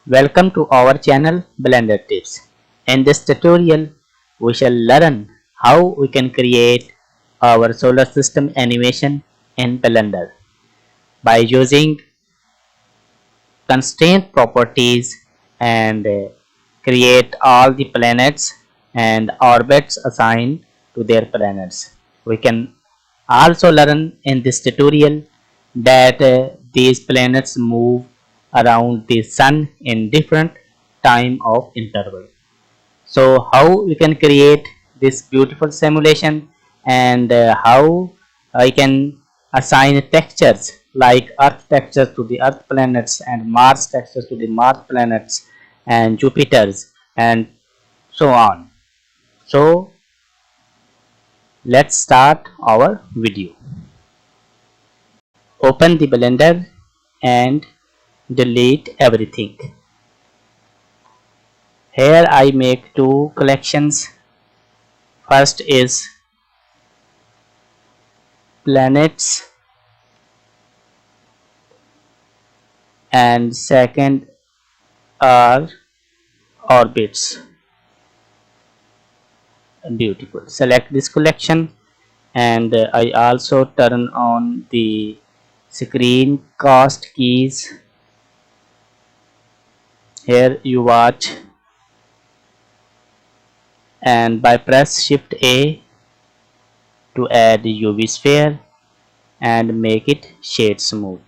Welcome to our channel Blender Tips. In this tutorial, we shall learn how we can create our solar system animation in Blender by using constraint properties and create all the planets and orbits assigned to their planets. We can also learn in this tutorial that these planets move around the sun in different time of interval. So how we can create this beautiful simulation and how I can assign textures like earth textures to the earth planets and Mars textures to the Mars planets and Jupiter's and so on. So let's start our video. Open the Blender and delete everything. Here I make two collections. First is planets and second are orbits. Beautiful. Select this collection and I also turn on the screencast keys. Here you watch and by press shift A to add UV sphere and make it shade smooth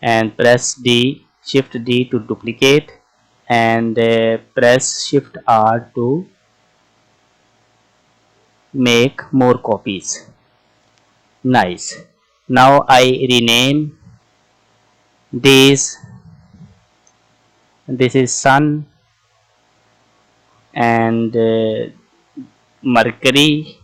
and press D shift D to duplicate and press shift R to make more copies. Nice. Now I rename these. This is Sun and Mercury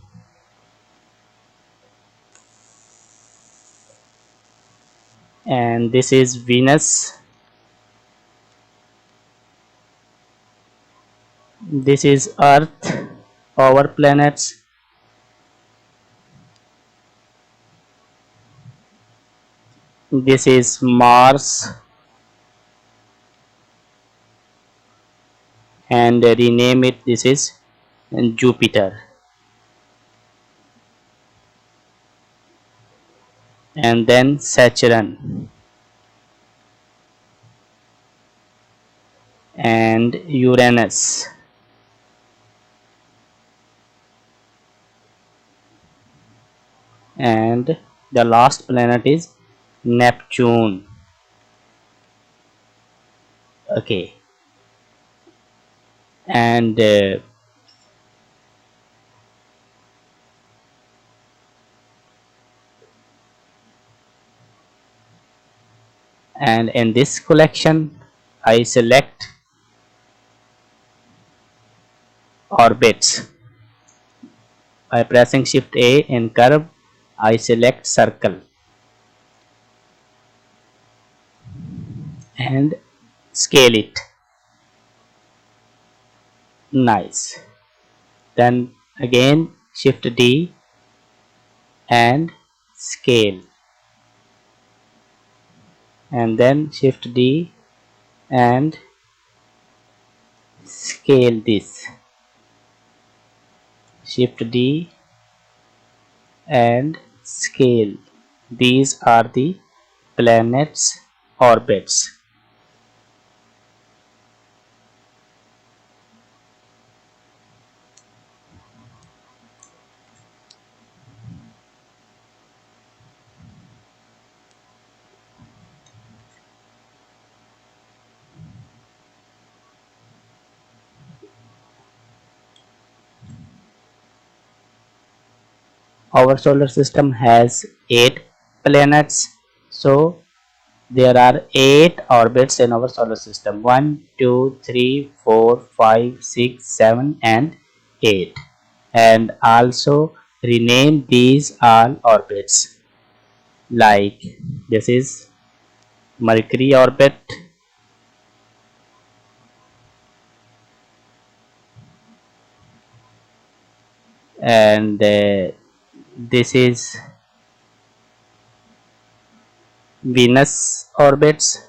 and this is Venus. This is Earth, our planets. This is Mars and rename it. This is Jupiter and then Saturn and Uranus and the last planet is Neptune. Okay, and in this collection I select orbits. By pressing shift A in curve I select circle and scale it. Nice. Then again shift D and scale and then shift D and scale this. Shift D and scale. These are the planets orbits. Our solar system has 8 planets, so there are 8 orbits in our solar system. 1, 2, 3, 4, 5, 6, 7 and 8. And also rename these all orbits. Like this is Mercury orbit and this is Venus orbits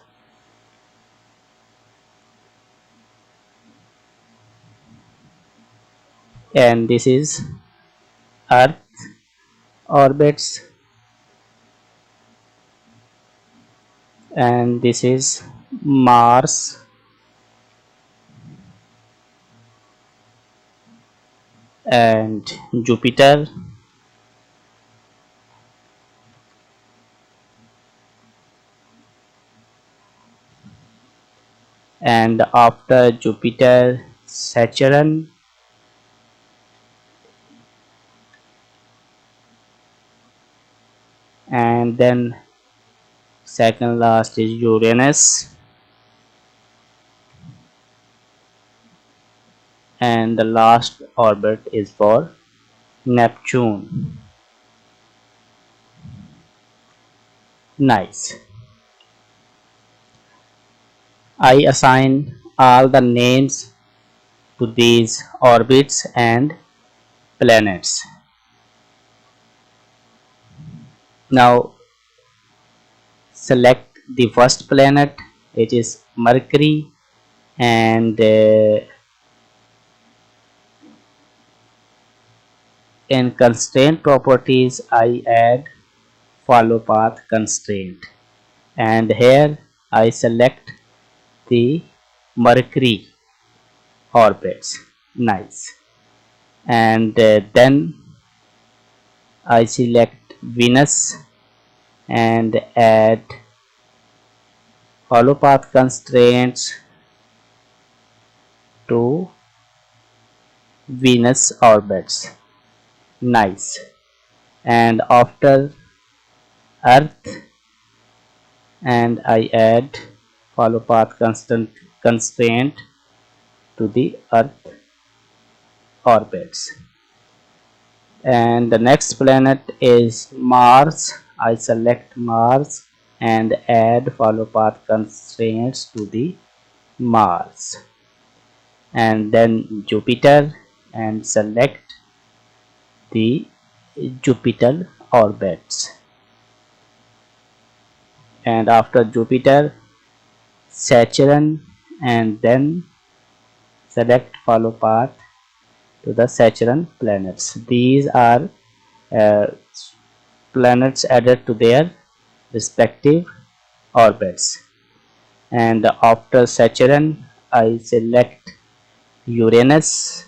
and this is Earth orbits, and this is Mars, and Jupiter, and after Jupiter, Saturn, and then second last is Uranus, and the last orbit is for Neptune. Nice. I assign all the names to these orbits and planets. Now select the first planet, it is Mercury, and in constraint properties I add follow path constraint, and here I select the Mercury orbits. Nice. And then I select Venus and add follow path constraints to Venus orbits. Nice. And after Earth, and I add follow path constraint to the Earth orbits. And the next planet is Mars. I select Mars and add follow path constraints to the Mars, and then Jupiter and select the Jupiter orbits, and after Jupiter, Saturn, and then select follow path to the Saturn planets. These are uh, planets added to their respective orbits, and after Saturn I select Uranus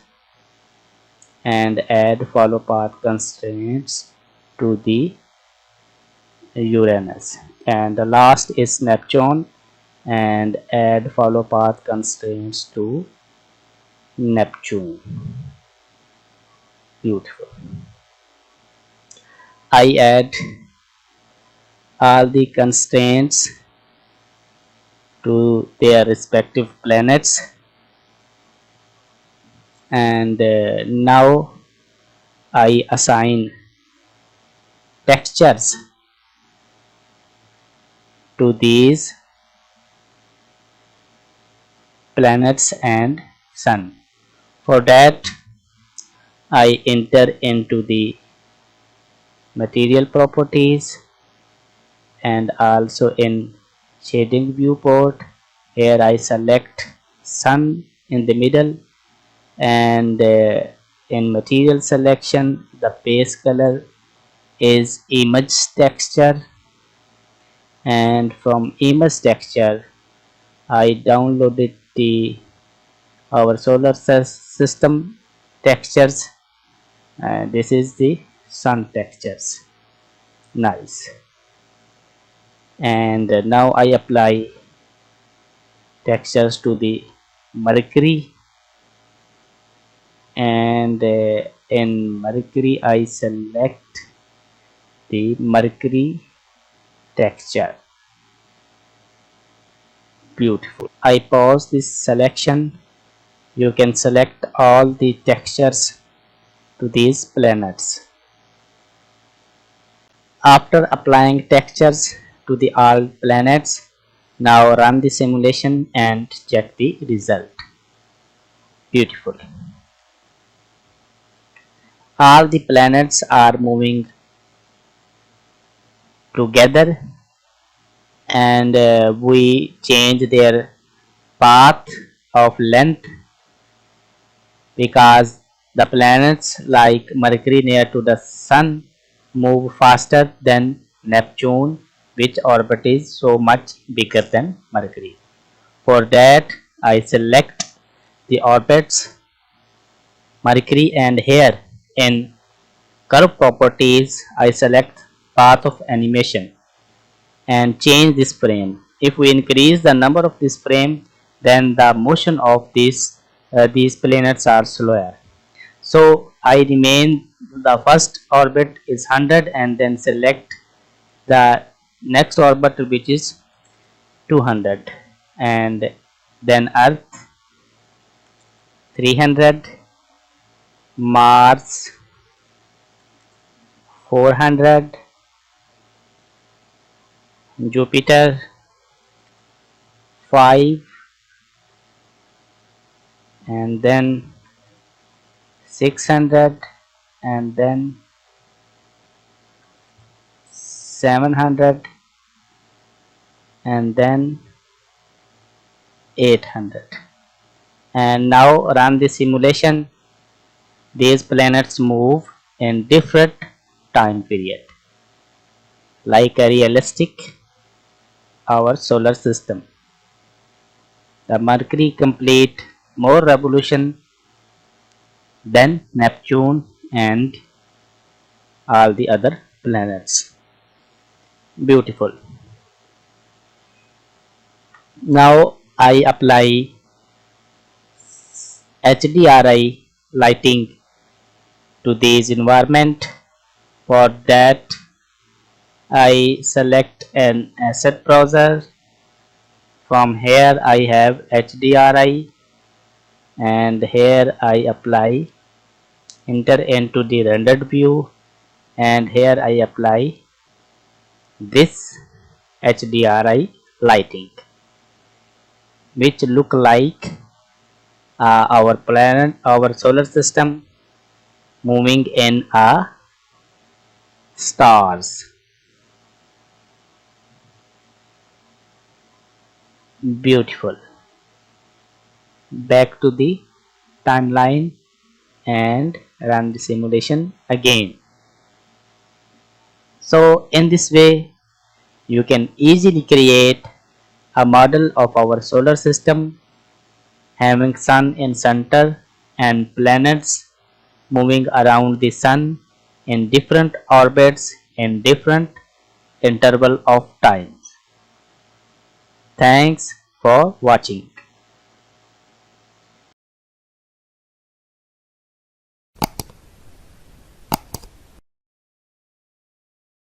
and add follow path constraints to the Uranus, and the last is Neptune and add follow path constraints to Neptune. Beautiful. I add all the constraints to their respective planets, and now I assign textures to these planets and sun. For that I enter into the material properties and also in shading viewport. Here I select sun in the middle, and in material selection the base color is image texture, and from image texture I downloaded the our solar system textures, and this is the sun textures. Nice. And now I apply textures to the Mercury, and in Mercury I select the Mercury texture. Beautiful. I pause this selection. You can select all the textures to these planets. After applying textures to the all planets, now run the simulation and check the result. Beautiful. All the planets are moving together, and we change their path of length because The planets like Mercury near to the Sun move faster than Neptune, which orbit is so much bigger than Mercury. For that, I select the orbits Mercury, and here in curve properties I select path of animation and change this frame. If we increase the number of this frame, then the motion of these planets are slower. So I remain the first orbit is 100 and then select the next orbit which is 200, and then Earth 300, Mars 400, Jupiter 5, and then 600, and then 700, and then 800. And now run the simulation. These planets move in different time period like a realistic our solar system. The Mercury complete more revolution than Neptune and all the other planets. Beautiful. Now I apply HDRI lighting to this environment. For that, I select an asset browser. From here I have HDRI, and here I apply enter into the rendered view, and here I apply this HDRI lighting, which look like our planet, our solar system moving in a stars. Beautiful. Back to the timeline and run the simulation again. So in this way you can easily create a model of our solar system having sun in center and planets moving around the sun in different orbits in different interval of time. Thanks for watching.